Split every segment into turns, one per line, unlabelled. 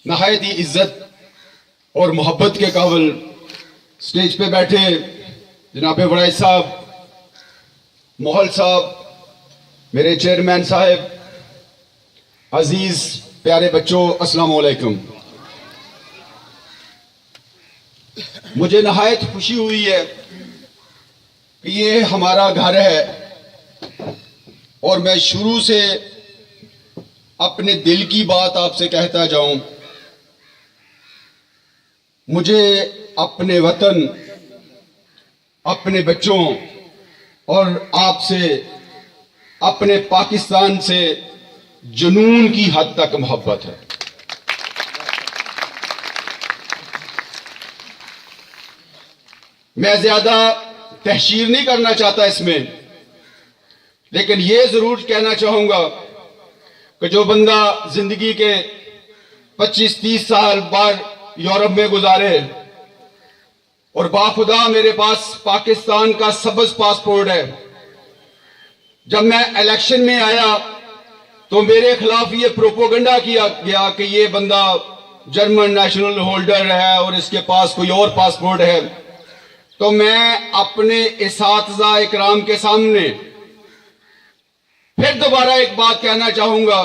नहायत ही इज्जत और मोहब्बत के काबिल स्टेज पे बैठे जनाब वड़ाई साहब, मोहल साहब, मेरे चेयरमैन साहब, अजीज प्यारे बच्चों, अस्सलाम वालेकुम। मुझे नहायत खुशी हुई है कि ये हमारा घर है और मैं शुरू से अपने दिल की बात आपसे कहता जाऊं। मुझे अपने वतन, अपने बच्चों और आपसे, अपने पाकिस्तान से जुनून की हद तक मोहब्बत है। मैं ज्यादा तहशीर नहीं करना चाहता इसमें, लेकिन यह जरूर कहना चाहूंगा कि जो बंदा जिंदगी के 25-30 साल बाहर यूरोप में गुजारे और बाखुदा मेरे पास पाकिस्तान का सबज पासपोर्ट है, जब मैं इलेक्शन में आया तो मेरे खिलाफ ये प्रोपोगंडा किया गया कि ये बंदा जर्मन नेशनल होल्डर है और इसके पास कोई और पासपोर्ट है। तो मैं अपने इसातिज़ा इकराम के सामने फिर दोबारा एक बात कहना चाहूंगा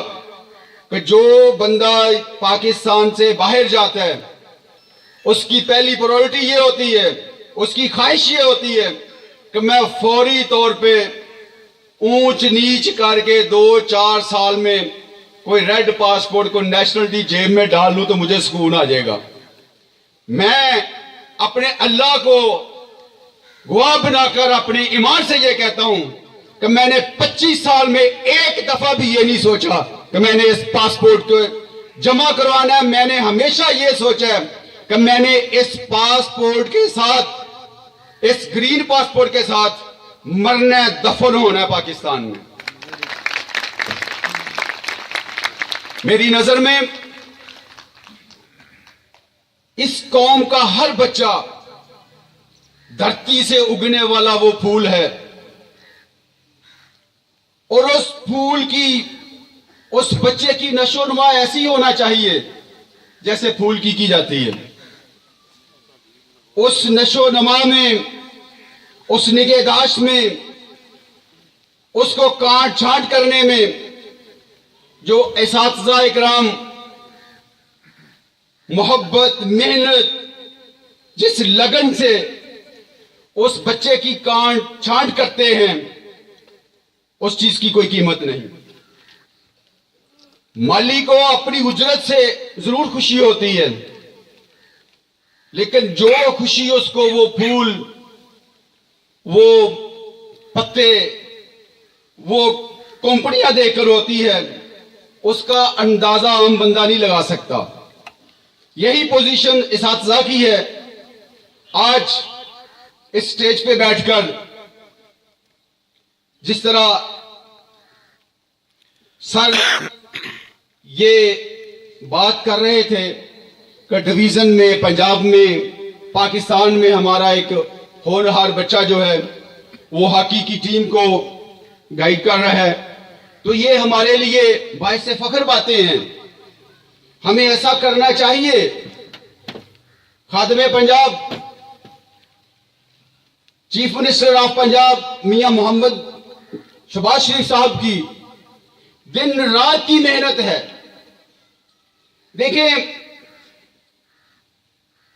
कि जो बंदा पाकिस्तान से बाहर जाता है उसकी पहली प्रायोरिटी ये होती है, उसकी ख्वाहिश ये होती है कि मैं फौरी तौर पे ऊंच नीच करके 2-4 साल में कोई रेड पासपोर्ट को नेशनलिटी जेब में डाल लूं तो मुझे सुकून आ जाएगा। मैं अपने अल्लाह को गवाह बनाकर अपने ईमान से ये कहता हूं कि मैंने 25 साल में एक दफा भी ये नहीं सोचा कि मैंने इस पासपोर्ट को जमा करवाना है। मैंने हमेशा ये सोचा है कि मैंने इस पासपोर्ट के साथ, इस ग्रीन पासपोर्ट के साथ मरना है, दफन होना है पाकिस्तान में। मेरी नजर में इस कौम का हर बच्चा धरती से उगने वाला वो फूल है और उस फूल की, उस बच्चे की नशोनुमा ऐसी होना चाहिए जैसे फूल की जाती है। उस नशोनुमा में, उस निगहदाश्त में, उसको काट छांट करने में जो इसातिज़ा इकराम मोहब्बत, मेहनत, जिस लगन से उस बच्चे की काट छांट करते हैं, उस चीज की कोई कीमत नहीं। माली को अपनी उजरत से जरूर खुशी होती है, लेकिन जो खुशी उसको वो फूल, वो पत्ते, वो कंपनियां देकर होती है, उसका अंदाजा आम बंदा नहीं लगा सकता। यही पोजीशन इसातिज़ा की है। आज इस स्टेज पे बैठकर जिस तरह सर ये बात कर रहे थे कि डिवीजन में, पंजाब में, पाकिस्तान में हमारा एक होनहार बच्चा जो है वो हॉकी की टीम को गाइड कर रहा है, तो ये हमारे लिए बाइस से फख्र बातें हैं। हमें ऐसा करना चाहिए। खादिम Punjab, chief minister of Punjab मियां मोहम्मद शहबाज शरीफ साहब की दिन रात की मेहनत है। देखें,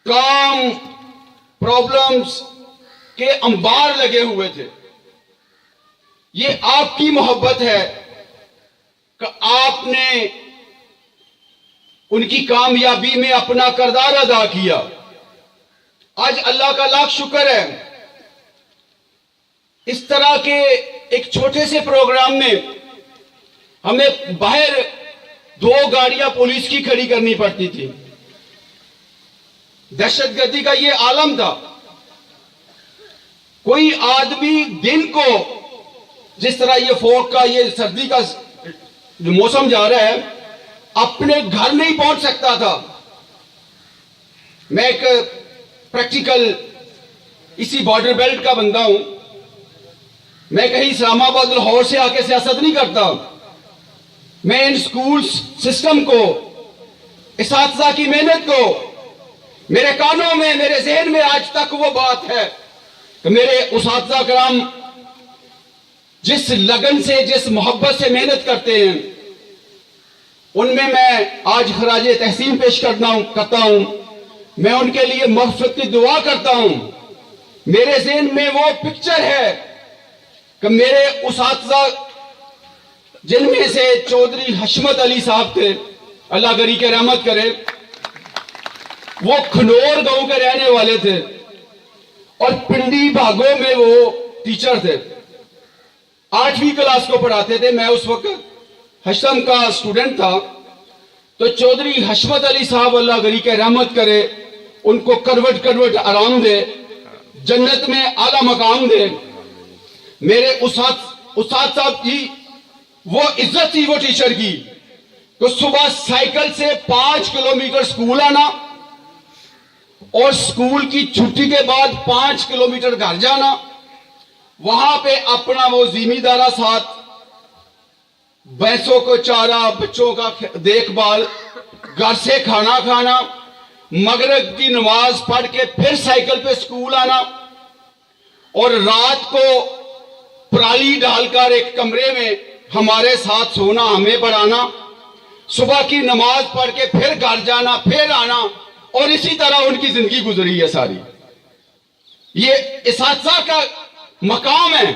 काम, प्रॉब्लम्स के अंबार लगे हुए थे। ये आपकी मोहब्बत है कि आपने उनकी कामयाबी में अपना किरदार अदा किया। आज अल्लाह का लाख शुक्र है, इस तरह के एक छोटे से प्रोग्राम में हमें बाहर 2 गाड़ियां पुलिस की खड़ी करनी पड़ती थी। दहशतगर्दी का ये आलम था। कोई आदमी दिन को, जिस तरह ये फोक का, ये सर्दी का जो मौसम जा रहा है, अपने घर नहीं पहुंच सकता था। मैं एक प्रैक्टिकल इसी बॉर्डर बेल्ट का बंदा हूं। मैं कहीं इस्लामाबाद, लाहौर से आके सियासत नहीं करता। मैं इन स्कूल सिस्टम को इसातिज़ा की मेहनत को मेरे कानों में, मेरे जहन में आज तक वो बात है कि मेरे उसातिज़ा कराम जिस लगन से, जिस मोहब्बत से मेहनत करते हैं, उनमें मैं आज खराज तहसीन पेश करता हूं। मैं उनके लिए मग़फ़िरत की दुआ करता हूं। मेरे ज़हन में वो पिक्चर है कि मेरे उसातिज़ा जिनमें से चौधरी हशमत अली साहब थे, अल्लाह गरी के रहमत करे, वो खनौर गांव के रहने वाले थे और पिंडी भागों में वो टीचर थे। 8वीं क्लास को पढ़ाते थे। मैं उस वक्त हशम का स्टूडेंट था। तो चौधरी हशमत अली साहब अल्लाह गरी के रहमत करे, उनको करवट करवट आराम दे, जन्नत में आला मकाम दे। मेरे उस्ताद साहब की वो इज्जत थी वो टीचर की, तो सुबह साइकिल से 5 किलोमीटर स्कूल आना और स्कूल की छुट्टी के बाद 5 किलोमीटर घर जाना, वहां पे अपना वो जिम्मेदारा साथ, भैंसों को चारा, बच्चों का देखभाल, घर से खाना खाना, मगरिब की नमाज पढ़ के फिर साइकिल पे स्कूल आना और रात को पराली डालकर एक कमरे में हमारे साथ सोना, हमें पढ़ाना, सुबह की नमाज पढ़ के फिर घर जाना, फिर आना, और इसी तरह उनकी जिंदगी गुजरी है सारी। ये इसातिज़ा का मकाम है।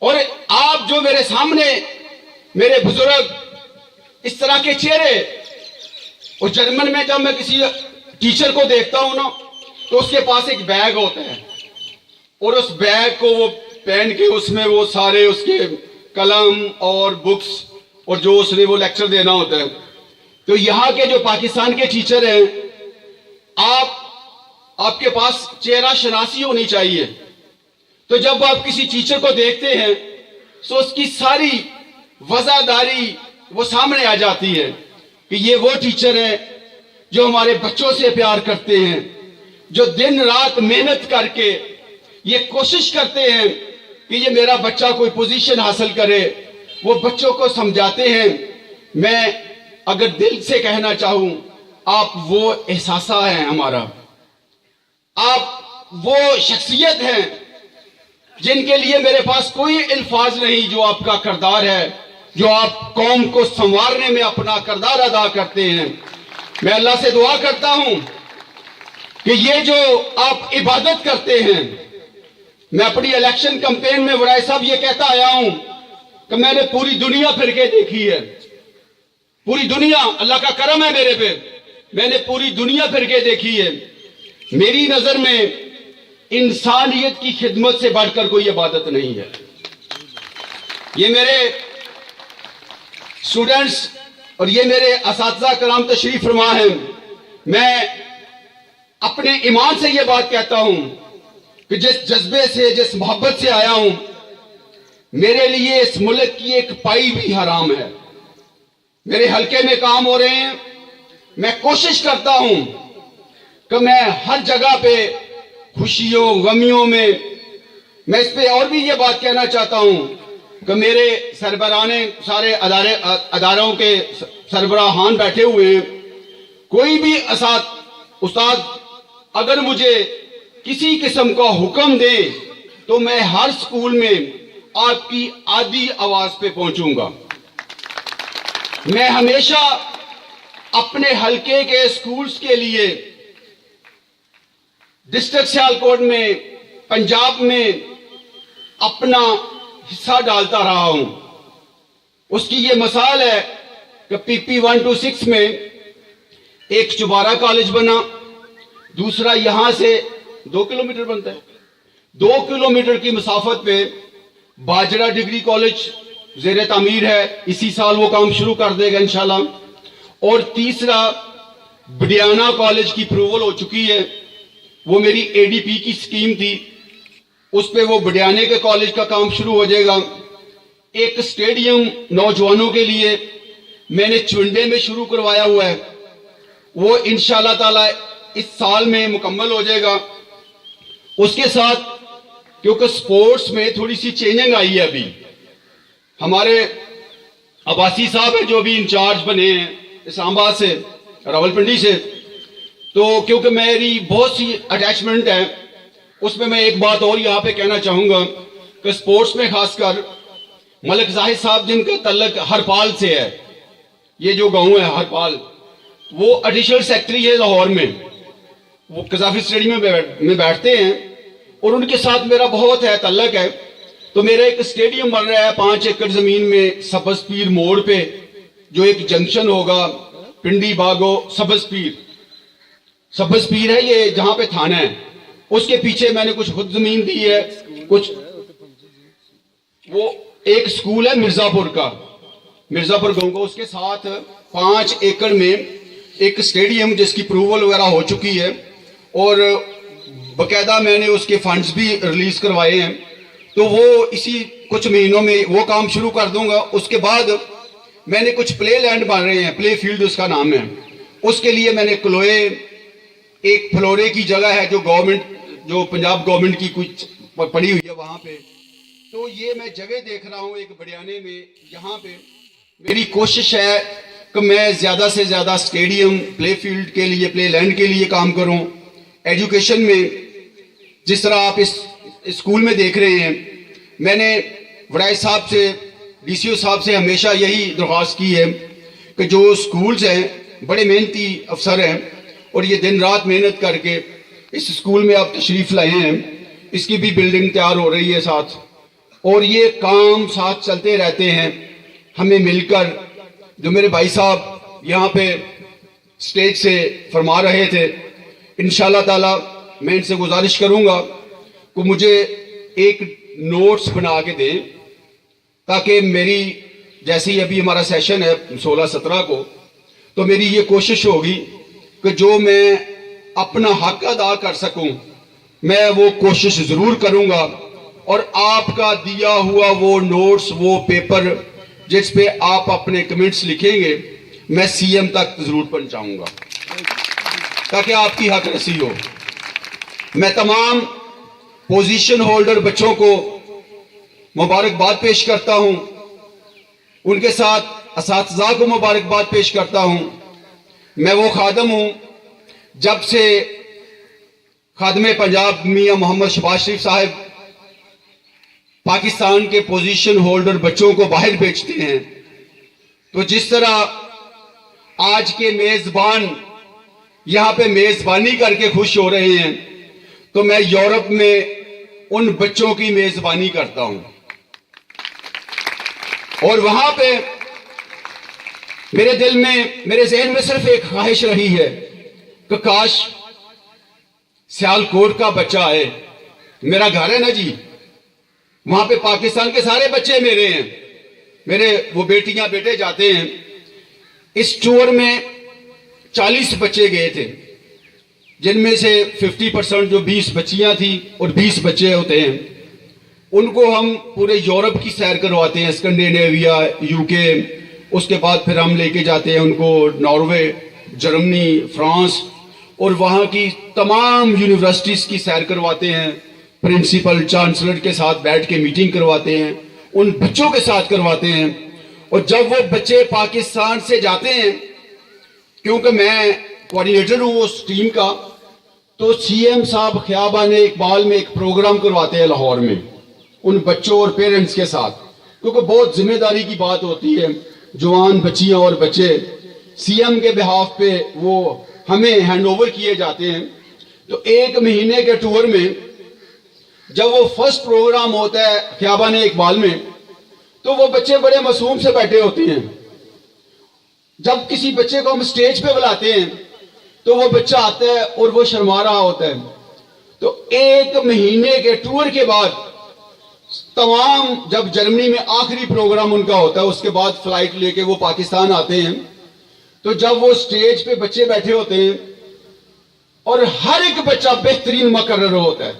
और आप जो मेरे सामने मेरे बुजुर्ग, इस तरह के चेहरे, और जर्मन में जब मैं किसी टीचर को देखता हूं ना, तो उसके पास एक बैग होता है और उस बैग को वो पहन के उसमें वो सारे उसके कलम और बुक्स और जो उसने वो लेक्चर देना होता है। तो यहां के जो पाकिस्तान के टीचर हैं, आपके पास चेहरा शनासी होनी चाहिए। तो जब आप किसी टीचर को देखते हैं तो उसकी सारी वज़ादारी वो सामने आ जाती है कि ये वो टीचर हैं जो हमारे बच्चों से प्यार करते हैं, जो दिन रात मेहनत करके ये कोशिश करते हैं कि ये मेरा बच्चा कोई पोजीशन हासिल करे। वो बच्चों को समझाते हैं। मैं अगर दिल से कहना चाहूं, आप वो एहसासा हैं हमारा, आप वो शख्सियत हैं जिनके लिए मेरे पास कोई अल्फाज नहीं। जो आपका किरदार है, जो आप कौम को संवारने में अपना किरदार अदा करते हैं, मैं अल्लाह से दुआ करता हूं कि ये जो आप इबादत करते हैं, मैं अपनी इलेक्शन कैंपेन में बड़ाई साहब ये कहता आया हूं कि मैंने पूरी दुनिया फिर के देखी है। पूरी दुनिया, अल्लाह का करम है मेरे पे, मैंने पूरी दुनिया फिर के देखी है। मेरी नजर में इंसानियत की खिदमत से बढ़कर कोई इबादत नहीं है। ये मेरे स्टूडेंट्स और ये मेरे असातिज़ा कराम तशरीफ फरमा हैं। मैं अपने ईमान से ये बात कहता हूं कि जिस जज्बे से, जिस मोहब्बत से आया हूं, मेरे लिए इस मुल्क की एक पाई भी हराम है। मेरे हल्के में काम हो रहे हैं। मैं कोशिश करता हूं कि मैं हर जगह पे खुशियों गमियों में, मैं इस पे और भी ये बात कहना चाहता हूं कि मेरे सरबराने सारे अदारों के सरबराहान बैठे हुए हैं। कोई भी उस्ताद अगर मुझे किसी किस्म का हुक्म दे तो मैं हर स्कूल में आपकी आधी आवाज पे पहुंचूंगा। मैं हमेशा अपने हलके के स्कूल्स के लिए डिस्ट्रिक्ट सियालकोट में, पंजाब में अपना हिस्सा डालता रहा हूं। उसकी ये मिसाल है कि PP 1 to 6 में एक चुबारा कॉलेज बना, दूसरा यहां से 2 किलोमीटर बनता है, 2 किलोमीटर की मुसाफत पे बाजरा डिग्री कॉलेज ज़ेरे तामीर है। इसी साल वो काम शुरू कर देगा इंशाल्लाह। और तीसरा बडियाना कॉलेज की अप्रूवल हो चुकी है। वो मेरी ADP की स्कीम थी, उस पे वो बडियाने के कॉलेज का काम शुरू हो जाएगा। एक स्टेडियम नौजवानों के लिए मैंने चुंडे में शुरू करवाया हुआ है, वो इंशाल्लाह ताला इस साल में मुकम्मल हो जाएगा। उसके साथ क्योंकि स्पोर्ट्स में थोड़ी सी चेंजिंग आई है, अभी हमारे अब्बासी साहब है जो भी इंचार्ज बने हैं, इस्लामाबाद से, रावलपिंडी से। तो क्योंकि मेरी बहुत सी अटैचमेंट है, उसमें मैं एक बात और यहाँ पे कहना चाहूँगा कि स्पोर्ट्स में खासकर मलिक जाहिद साहब जिनका तल्लक हरपाल से है, ये जो गांव है हरपाल, वो एडिशनल सेक्रेटरी है लाहौर में, वो कजाफी स्टेडियम में बैठते हैं और उनके साथ मेरा बहुत है तल्लक है। तो मेरा एक स्टेडियम बन रहा है 5 एकड़ जमीन में सब्ज पीर मोड़ पे, जो एक जंक्शन होगा पिंडी बागो सब्ज पीर है ये, जहां पे थाना है, उसके पीछे मैंने कुछ खुद जमीन दी है, कुछ वो एक स्कूल है मिर्जापुर गांव का, उसके साथ 5 एकड़ में एक स्टेडियम जिसकी अप्रूवल वगैरह हो चुकी है और बकायदा मैंने उसके फंड्स भी रिलीज करवाए हैं। तो वो इसी कुछ महीनों में वो काम शुरू कर दूंगा। उसके बाद मैंने कुछ प्ले लैंड बन रहे हैं, प्ले फील्ड उसका नाम है, उसके लिए मैंने क्लोए एक फ्लोरे की जगह है जो पंजाब गवर्नमेंट की कुछ पड़ी हुई है वहां पे, तो ये मैं जगह देख रहा हूँ एक बड़ियाने में। यहाँ पे मेरी कोशिश है कि मैं ज्यादा से ज्यादा स्टेडियम, प्ले फील्ड के लिए, प्ले लैंड के लिए काम करूं। एजुकेशन में जिस तरह आप इस स्कूल में देख रहे हैं, मैंने वड़ाई साहब से, डीसीओ साहब से हमेशा यही दरख्वास्त की है कि जो स्कूल्स हैं, बड़े मेहनती अफसर हैं और ये दिन रात मेहनत करके इस स्कूल में आप तशरीफ लाए हैं, इसकी भी बिल्डिंग तैयार हो रही है साथ, और ये काम साथ चलते रहते हैं हमें मिलकर। जो मेरे भाई साहब यहाँ पे स्टेज से फरमा रहे थे, इंशाल्लाह ताला मैं इनसे गुजारिश करूंगा कि मुझे एक नोट्स बना के दें, ताकि मेरी, जैसे ही अभी हमारा सेशन है 16-17 को, तो मेरी ये कोशिश होगी कि जो मैं अपना हक अदा कर सकूं मैं वो कोशिश जरूर करूंगा। और आपका दिया हुआ वो नोट्स, वो पेपर जिस पे आप अपने कमेंट्स लिखेंगे, मैं सीएम तक जरूर पहुंचाऊंगा ताकि आपकी हक रसी हो। मैं तमाम पोजीशन होल्डर बच्चों को मुबारकबाद पेश करता हूं, उनके साथ असातिज़ा को मुबारकबाद पेश करता हूं। मैं वो खादम हूं, जब से खादमे पंजाब मियां मोहम्मद शहबाज शरीफ साहब पाकिस्तान के पोजीशन होल्डर बच्चों को बाहर भेजते हैं, तो जिस तरह आज के मेजबान यहां पे मेजबानी करके खुश हो रहे हैं, तो मैं यूरोप में उन बच्चों की मेजबानी करता हूं और वहां पे मेरे दिल में, मेरे जहन में सिर्फ एक ख्वाहिश रही है कि काश सियालकोट का बच्चा आए, मेरा घर है ना जी, वहां पे पाकिस्तान के सारे बच्चे मेरे हैं, मेरे वो बेटियां बेटे जाते हैं। इस टूर में 40 बच्चे गए थे, जिनमें से 50% जो 20 बच्चियां थी और 20 बच्चे होते हैं, उनको हम पूरे यूरोप की सैर करवाते हैं, स्कैंडिनेविया, यूके, उसके बाद फिर हम लेके जाते हैं उनको नॉर्वे, जर्मनी, फ्रांस, और वहाँ की तमाम यूनिवर्सिटीज की सैर करवाते हैं, प्रिंसिपल चांसलर के साथ बैठ के मीटिंग करवाते हैं, उन बच्चों के साथ करवाते हैं। और जब वो बच्चे पाकिस्तान से जाते हैं, क्योंकि मैं कोऑर्डिनेटर हूँ उस टीम का, तो सीएम साहब ख्याबान इकबाल में एक प्रोग्राम करवाते हैं लाहौर में उन बच्चों और पेरेंट्स के साथ, क्योंकि बहुत जिम्मेदारी की बात होती है, जवान बच्चियां और बच्चे सीएम के बिहाफ पे वो हमें हैंडओवर किए जाते हैं। तो 1 महीने के टूर में जब वो फर्स्ट प्रोग्राम होता है ख्याबान इकबाल में, तो वो बच्चे बड़े मासूम से बैठे होते हैं। जब किसी बच्चे को हम स्टेज पे बुलाते हैं तो वो बच्चा आता है और वो शर्मा रहा होता है। तो 1 महीने के टूर के बाद तमाम, जब जर्मनी में आखिरी प्रोग्राम उनका होता है, उसके बाद फ्लाइट लेके वो पाकिस्तान आते हैं, तो जब वो स्टेज पे बच्चे बैठे होते हैं और हर एक बच्चा बेहतरीन मुकर्रर होता है,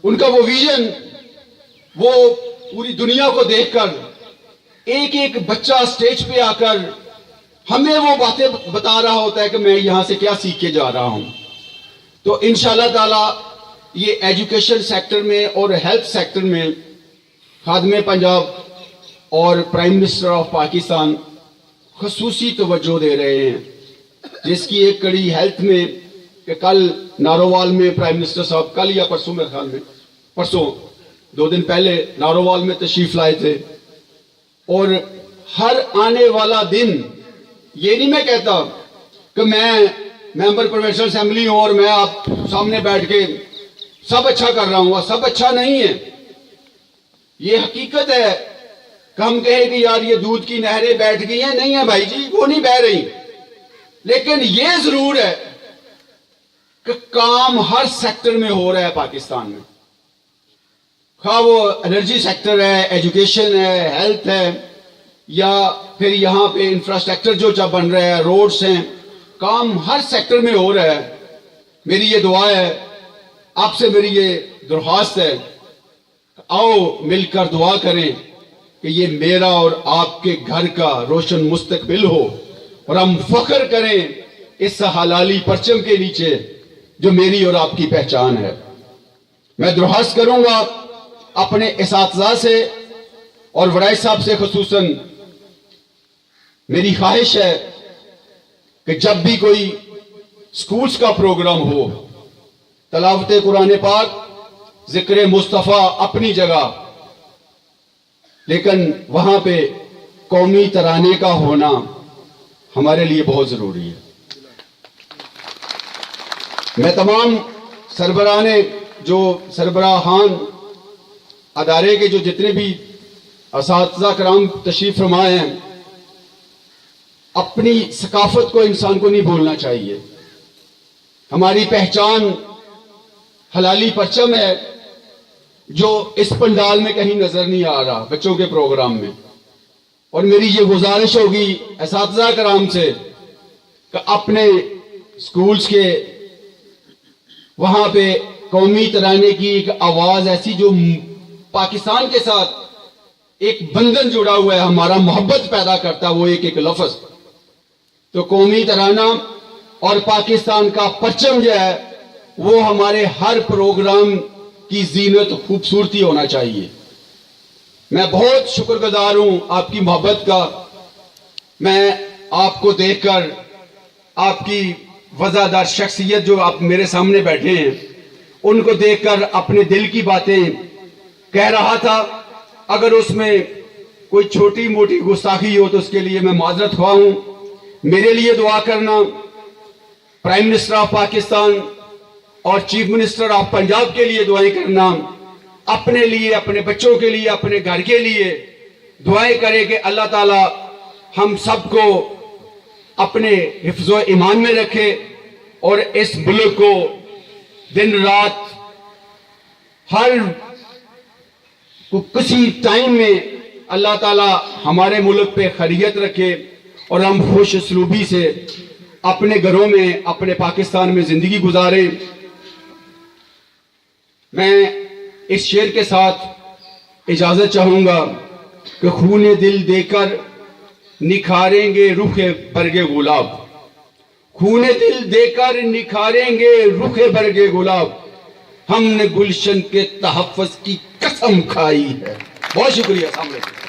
उनका वो विजन, वो पूरी दुनिया को देखकर एक एक बच्चा स्टेज पे आकर हमें वो बातें बता रहा होता है कि मैं यहां से क्या सीख के जा रहा हूं। तो इंशाल्लाह ताला ये एजुकेशन सेक्टर में और हेल्थ सेक्टर में खादमे पंजाब और प्राइम मिनिस्टर ऑफ पाकिस्तान खसूसी तवज्जो दे रहे हैं, जिसकी एक कड़ी हेल्थ में कि कल नारोवाल में प्राइम मिनिस्टर साहब, कल या परसों मेरे ख्याल में, परसों 2 दिन पहले नारोवाल में तशरीफ लाए थे। और हर आने वाला दिन, ये नहीं मैं कहता कि मैं मेंबर प्रोविंशियल असेंबली हूं और मैं आप सामने बैठ के सब अच्छा कर रहा हूं, सब अच्छा नहीं है। ये हकीकत है कि हम कहें कि यार ये दूध की नहरें बैठ गई हैं, नहीं है भाई जी, वो नहीं बह रही। लेकिन ये जरूर है कि काम हर सेक्टर में हो रहा है पाकिस्तान में, खा वो एनर्जी सेक्टर है, एजुकेशन है, हेल्थ है, या फिर यहाँ पे इंफ्रास्ट्रक्चर जो बन रहा है, रोड्स हैं, काम हर सेक्टर में हो रहा है। मेरी ये दुआ है, आपसे मेरी ये दरख्वास्त है, आओ मिलकर दुआ करें कि ये मेरा और आपके घर का रोशन मुस्तकबिल हो और हम फख्र करें इस हलाली परचम के नीचे जो मेरी और आपकी पहचान है। मैं दरख्वास्त करूंगा अपने इसातिज़ा से और वड़ाई साहब से, खुसूसन मेरी ख्वाहिश है कि जब भी कोई स्कूल्स का प्रोग्राम हो, तलावत कुरान पाक, जिक्र मुस्तफ़ा अपनी जगह, लेकिन वहां पे कौमी तराने का होना हमारे लिए बहुत जरूरी है। मैं तमाम सरबराने, जो सरबराहान अदारे के जो जितने भी असातिज़ा कराम तशरीफ फरमाए हैं, अपनी सकाफत को इंसान को नहीं भूलना चाहिए। हमारी पहचान हलाली परचम है जो इस पंडाल में कहीं नजर नहीं आ रहा, बच्चों के प्रोग्राम में। और मेरी ये गुजारिश होगी असातिज़ा कराम से कि अपने स्कूल्स के वहां पे कौमी तराने की एक आवाज ऐसी जो पाकिस्तान के साथ एक बंधन जुड़ा हुआ है, हमारा मोहब्बत पैदा करता है, वो एक एक लफ्ज, तो कौमी तराना और पाकिस्तान का परचम जो है वो हमारे हर प्रोग्राम की जीनत, खूबसूरती होना चाहिए। मैं बहुत शुक्रगुजार हूं आपकी मोहब्बत का। मैं आपको देखकर, आपकी वज़ादार शख्सियत जो आप मेरे सामने बैठे हैं, उनको देखकर अपने दिल की बातें कह रहा था। अगर उसमें कोई छोटी मोटी गुस्ताखी हो तो उसके लिए मैं माजरत ख्वाह हूं। मेरे लिए दुआ करना, प्राइम मिनिस्टर ऑफ पाकिस्तान और चीफ मिनिस्टर ऑफ पंजाब के लिए दुआएं करना, अपने लिए, अपने बच्चों के लिए, अपने घर के लिए दुआएं करें कि अल्लाह ताला हम सबको अपने हिफ्ज़ो ईमान में रखे और इस मुल्क को दिन रात हर किसी टाइम में अल्लाह ताला हमारे मुल्क पे खैरियत रखे और हम खुश उसलूबी से अपने घरों में, अपने पाकिस्तान में जिंदगी गुजारें। मैं इस शेर के साथ इजाजत चाहूंगा कि खूने दिल देकर निखारेंगे रुखे बरगे गुलाब, खूने दिल देकर निखारेंगे रुखे बरगे गुलाब, हमने गुलशन के तहफ़्फ़ुज़ की कसम खाई है। बहुत शुक्रिया। अस्सलाम वालेकुम।